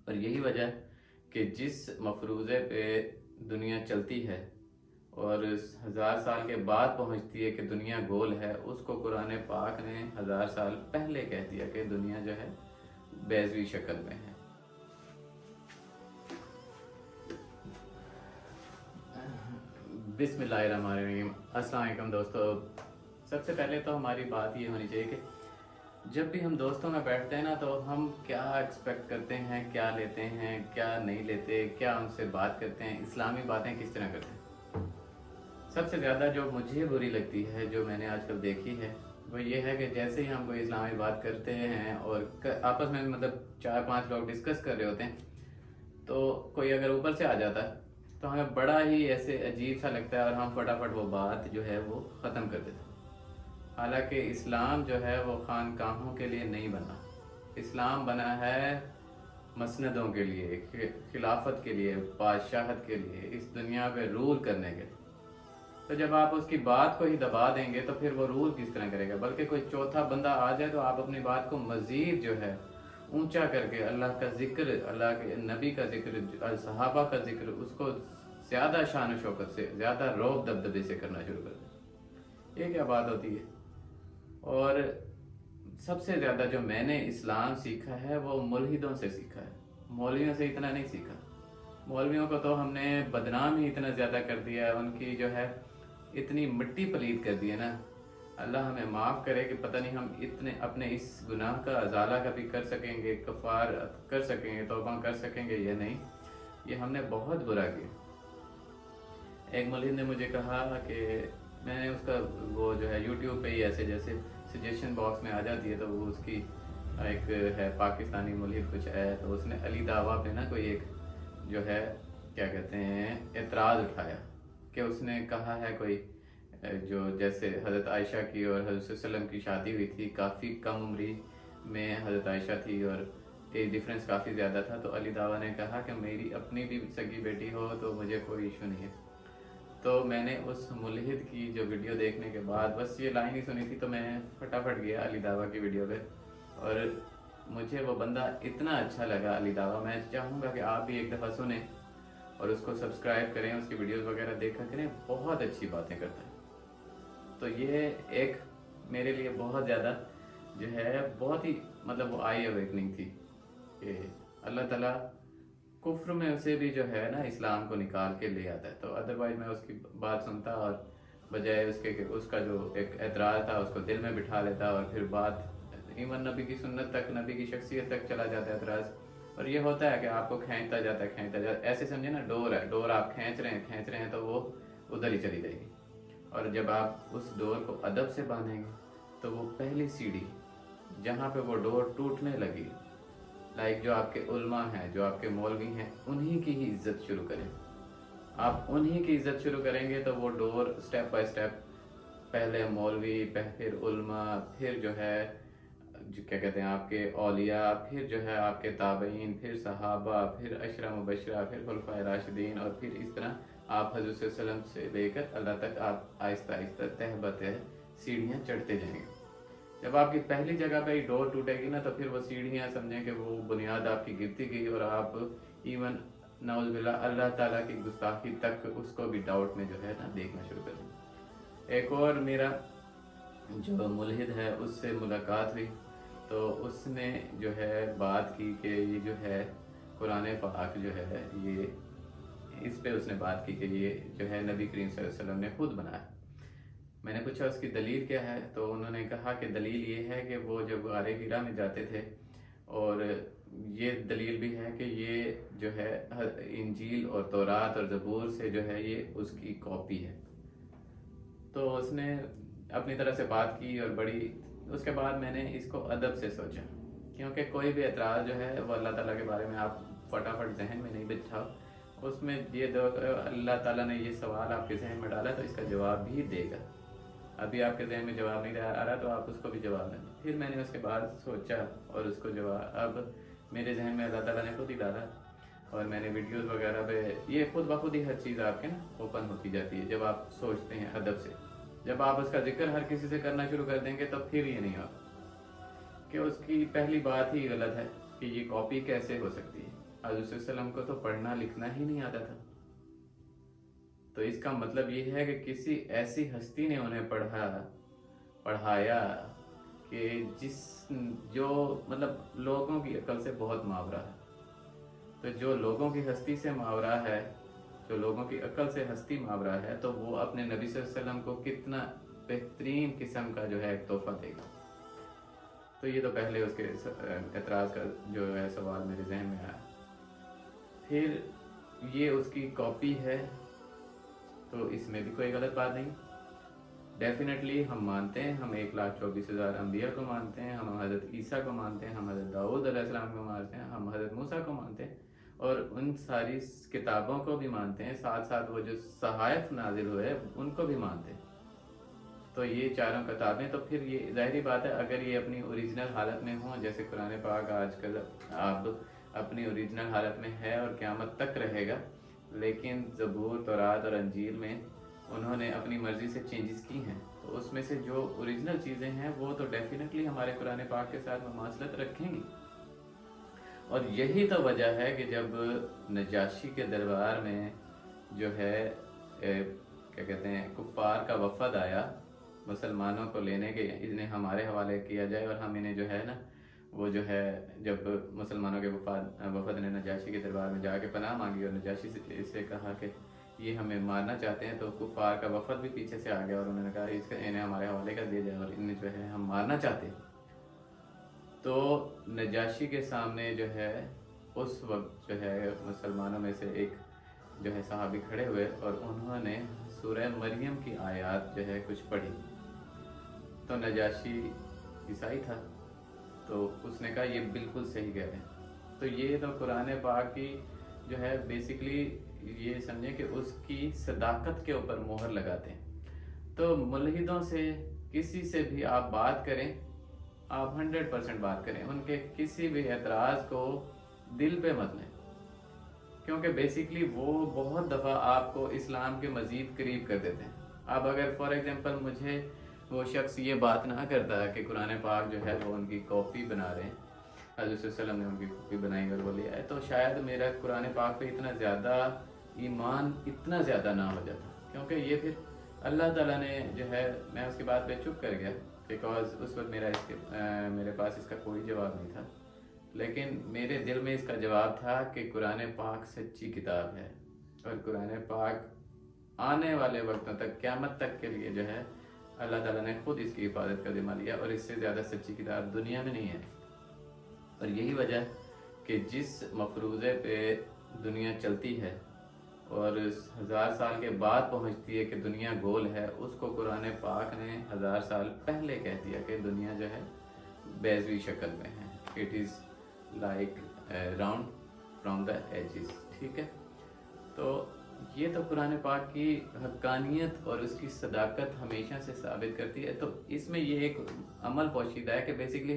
और यही वजह है कि जिस मफरूज़े पे दुनिया चलती है और 1000 साल के बाद पहुंचती है कि दुनिया गोल है, उसको कुरान पाक ने 1000 साल पहले कह दिया कि दुनिया जो है बैज़वी शक्ल में है। बिस्मिल्लाहिर्रहमानिर्रहीम। अस्सलाम वालेकुम दोस्तों। सबसे पहले तो हमारी बात ये होनी चाहिए कि जब भी हम दोस्तों में बैठते हैं ना, तो हम क्या एक्सपेक्ट करते हैं, क्या लेते हैं, क्या नहीं लेते, क्या उनसे बात करते हैं, इस्लामी बातें किस तरह करते हैं। सबसे ज़्यादा जो मुझे बुरी लगती है, जो मैंने आजकल देखी है, वो ये है कि जैसे ही हम कोई इस्लामी बात करते हैं और आपस में मतलब 4-5 लोग डिस्कस कर रहे होते हैं, तो कोई अगर ऊपर से आ जाता है तो हमें बड़ा ही ऐसे अजीब सा लगता है और हम फटाफट वो बात जो है वो ख़त्म कर देते हैं। हालांकि इस्लाम जो है वो खानकाहों के लिए नहीं बना। इस्लाम बना है मसनदों के लिए, खिलाफत के लिए, बादशाहत के लिए, इस दुनिया पे रूल करने के लिए। तो जब आप उसकी बात को ही दबा देंगे तो फिर वो रूल किस तरह करेगा। बल्कि कोई चौथा बंदा आ जाए तो आप अपनी बात को मज़ीद जो है ऊंचा करके अल्लाह का जिक्र, अल्लाह के नबी का जिक्र, सहाबा का जिक्र, उसको ज़्यादा शान शौकत से, ज़्यादा रौब दबदबे से करना शुरू कर दें। ये क्या बात होती है। और सबसे ज़्यादा जो मैंने इस्लाम सीखा है वो मुल्हिदों से सीखा है, मौलवियों से इतना नहीं सीखा। मौलवियों को तो हमने बदनाम ही इतना ज़्यादा कर दिया है, उनकी जो है इतनी मिट्टी पलीद कर दी है ना। अल्लाह हमें माफ़ करे कि पता नहीं हम इतने अपने इस गुनाह का अजाला कभी कर सकेंगे, कफ़ार कर सकेंगे, तौबा कर सकेंगे या नहीं। ये हमने बहुत बुरा किया। एक मौलवी ने मुझे कहा कि मैंने उसका वो जो है यूट्यूब पे ही ऐसे जैसे सजेशन बॉक्स में आ जाती है, तो वो उसकी एक है पाकिस्तानी मौलवी कुछ है, तो उसने अली दावा पे ना कोई एक जो है क्या कहते हैं एतराज़ उठाया कि उसने कहा है कोई जो जैसे हज़रत आयशा की और हज़रत वसल्लम की शादी हुई थी, काफ़ी कम उम्री में हज़रत आयशा थी और एज डिफरेंस काफ़ी ज़्यादा था। तो अली दावा ने कहा कि मेरी अपनी भी सगी बेटी हो तो मुझे कोई इशू नहीं है। तो मैंने उस मुल्हिद की जो वीडियो देखने के बाद बस ये लाइन ही सुनी थी, तो मैं फटाफट गया अली दावा की वीडियो पे और मुझे वो बंदा इतना अच्छा लगा अली दावा। मैं चाहूँगा कि आप भी एक दफ़ा सुने और उसको सब्सक्राइब करें, उसकी वीडियोस वगैरह देखा करें, बहुत अच्छी बातें करता है। तो ये एक मेरे लिए बहुत ज़्यादा जो है बहुत ही मतलब वो आई अवेकनिंग थी कि अल्लाह ताला कुफ्र में उसे भी जो है ना इस्लाम को निकाल के ले आता है। तो अदरवाइज मैं उसकी बात सुनता और बजाय उसके कि उसका जो एक एतराज़ था उसको दिल में बिठा लेता और फिर बात इवन नबी की सुन्नत तक, नबी की शख्सियत तक चला जाता है एतराज़। और ये होता है कि आपको खींचता जाता है, खींचता जाता है। ऐसे समझे ना डोर है, डोर आप खींच रहे हैं तो वो उधर ही चली जाएगी। और जब आप उस डोर को अदब से बांधेंगे तो वो पहली सीढ़ी जहाँ पे वो डोर टूटने लगी, लाइक जो आपके उल्मा हैं, जो आपके मौलवी हैं, उन्हीं की ही इज्जत शुरू करें। आप उन्हीं की इज्जत शुरू करेंगे तो वो डोर स्टेप बाय स्टेप, पहले मौलवी, फिर उल्मा, फिर जो है जो क्या कहते हैं आपके औलिया, फिर जो है आपके ताबईन, फिर सहाबा, फिर अशरा मुबशरा, फिर खुलफाए राशिदीन, और फिर इस तरह आप हज़रत सल्लल्लाहु अलैहि वसल्लम से लेकर अल्लाह तक आप आहिस्ता आहिस्ता तह बतह सीढ़ियाँ चढ़ते जाएंगे। जब आपकी पहली जगह पे ही डोर टूटेगी ना, तो फिर वो सीढ़ियाँ समझें कि वो बुनियाद आपकी गिरती गई और आप इवन नाउज़ बिल्लाह अल्लाह ताला की गुस्ताखी तक उसको भी डाउट में जो है ना देखना शुरू कर दें। एक और मेरा जो मुल्हिद है उससे मुलाकात हुई, तो उसने जो है बात की कि ये जो है कुरान पाक जो है ये इस पे उसने बात की कि ये जो है नबी करीम सल्लल्लाहु अलैहि वसल्लम ने खुद बनाया। मैंने पूछा उसकी दलील क्या है, तो उन्होंने कहा कि दलील ये है कि वो जब गारे हिरा में जाते थे, और ये दलील भी है कि ये जो है इंजील और तौरात और ज़बूर से जो है ये उसकी कॉपी है। तो उसने अपनी तरह से बात की और बड़ी, उसके बाद मैंने इसको अदब से सोचा, क्योंकि कोई भी एतराज़ जो है वो अल्लाह ताला के बारे में आप फटाफट जहन में नहीं बिठाओ। उसमें ये दो अल्लाह ताला ने ये सवाल आपके जहन में डाला तो इसका जवाब भी देगा। अभी आपके जहन में जवाब नहीं आ रहा तो आप उसको भी जवाब दें। फिर मैंने उसके बाद सोचा और उसको जवाब अब मेरे जहन में अल्लाह ताला ने खुद ही डाला, और मैंने वीडियोस वगैरह पे ये खुद ब खुद ही हर चीज़ आपके ना ओपन होती जाती है जब आप सोचते हैं अदब से। जब आप उसका जिक्र हर किसी से करना शुरू कर देंगे तो फिर ये नहीं होगा कि उसकी पहली बात ही गलत है कि ये कॉपी कैसे हो सकती है। हज़रत सल्लम को तो पढ़ना लिखना ही नहीं आता था। तो इसका मतलब ये है कि किसी ऐसी हस्ती ने उन्हें पढ़ाया कि जो मतलब लोगों की अकल से बहुत मावरा है। तो जो लोगों की हस्ती से मावरा है, जो लोगों की अकल से हस्ती मावरा है, तो वो अपने नबी सल्लल्लाहु अलैहि वसल्लम को कितना बेहतरीन किस्म का जो है एक तोहफा देगा। तो ये तो पहले उसके एतराज़ का जो है सवाल मेरे जहन में आया। फिर ये उसकी कॉपी है, तो इसमें भी कोई गलत बात नहीं। डेफिनेटली हम मानते हैं, हम 1,24,000 अम्बिया को मानते हैं, हम हज़रत ईसा को मानते हैं, हम हज़रत दाऊद अलैहिस्सलाम को मानते हैं, हम हज़रत मूसा को मानते हैं और उन सारी किताबों को भी मानते हैं। साथ साथ वो जो सहाइफ नाजिल हुए उनको भी मानते हैं। तो ये चारों किताबें, तो फिर ये ज़ाहिरी बात है अगर ये अपनी ओरिजिनल हालत में हों, जैसे कुरान पाक आजकल अब अपनी ओरिजिनल हालत में है और क़यामत तक रहेगा, लेकिन ज़बूर, तौरात और अंजील में उन्होंने अपनी मर्ज़ी से चेंजेस की हैं, तो उसमें से जो ओरिजिनल चीज़ें हैं वो तो डेफिनेटली हमारे कुरान पाक के साथ मुमासलत रखेंगी। और यही तो वजह है कि जब नजाशी के दरबार में जो है क्या कहते हैं, कुफ़ार का वफ़द आया मुसलमानों को लेने के, इन्हें हमारे हवाले किया जाए और हम इन्हें जो है ना, वो जो है जब मुसलमानों के वफ़द ने नजाशी के दरबार में जाके पनाह मांगी और नजाशी से कहा कि ये हमें मारना चाहते हैं, तो कुफ़ार का वफ़द भी पीछे से आ गया और उन्होंने कहा इन्हें हमारे हवाले कर दिया जाए और इन्हें जो है हम मारना चाहते हैं। तो नजाशी के सामने जो है उस वक्त जो है मुसलमानों में से एक जो है सहाबी खड़े हुए और उन्होंने सूरह मरियम की आयत जो है कुछ पढ़ी। तो नजाशी ईसाई था, तो उसने कहा ये बिल्कुल सही कह रहे हैं। तो ये तो कुरान पाक की जो है बेसिकली ये समझें कि उसकी सदाकत के ऊपर मोहर लगाते हैं। तो मुल्हिदों से किसी से भी आप बात करें, आप 100% बात करें, उनके किसी भी एतराज़ को दिल पे मत लें, क्योंकि बेसिकली वो बहुत दफ़ा आपको इस्लाम के मज़ीद करीब कर देते हैं। अब अगर फॉर एग्ज़ाम्पल मुझे वो शख्स ये बात ना करता कि कुरान पाक जो है वो उनकी कॉपी बना रहे हैं, हज़रत सल्लम ने उनकी कॉपी बनाई और वो लिया है, तो शायद मेरा कुरान पाक पे इतना ज़्यादा ईमान इतना ज़्यादा ना हो जाता, क्योंकि ये फिर अल्लाह ताला ने जो है, मैं उसकी बात पे चुप कर गया बिकॉज़ उस वक्त मेरे पास इसका कोई जवाब नहीं था। लेकिन मेरे दिल में इसका जवाब था कि कुरान पाक सच्ची किताब है और कुरान पाक आने वाले वक्तों तक, क़यामत तक के लिए जो है अल्लाह ताला ने खुद इसकी हिफाजत का ज़िम्मा लिया और इससे ज़्यादा सच्ची किताब दुनिया में नहीं है। और यही वजह कि जिस मफरूज़े पे दुनिया चलती है और 1000 साल के बाद पहुंचती है कि दुनिया गोल है, उसको कुरान पाक ने 1000 साल पहले कह दिया कि दुनिया जो है बेज़वी शक्ल में है, it is like round from the edges. ठीक है, तो ये तो कुरान पाक की हक्कानियत और उसकी सदाकत हमेशा से साबित करती है। तो इसमें ये एक अमल पोशीदा है कि बेसिकली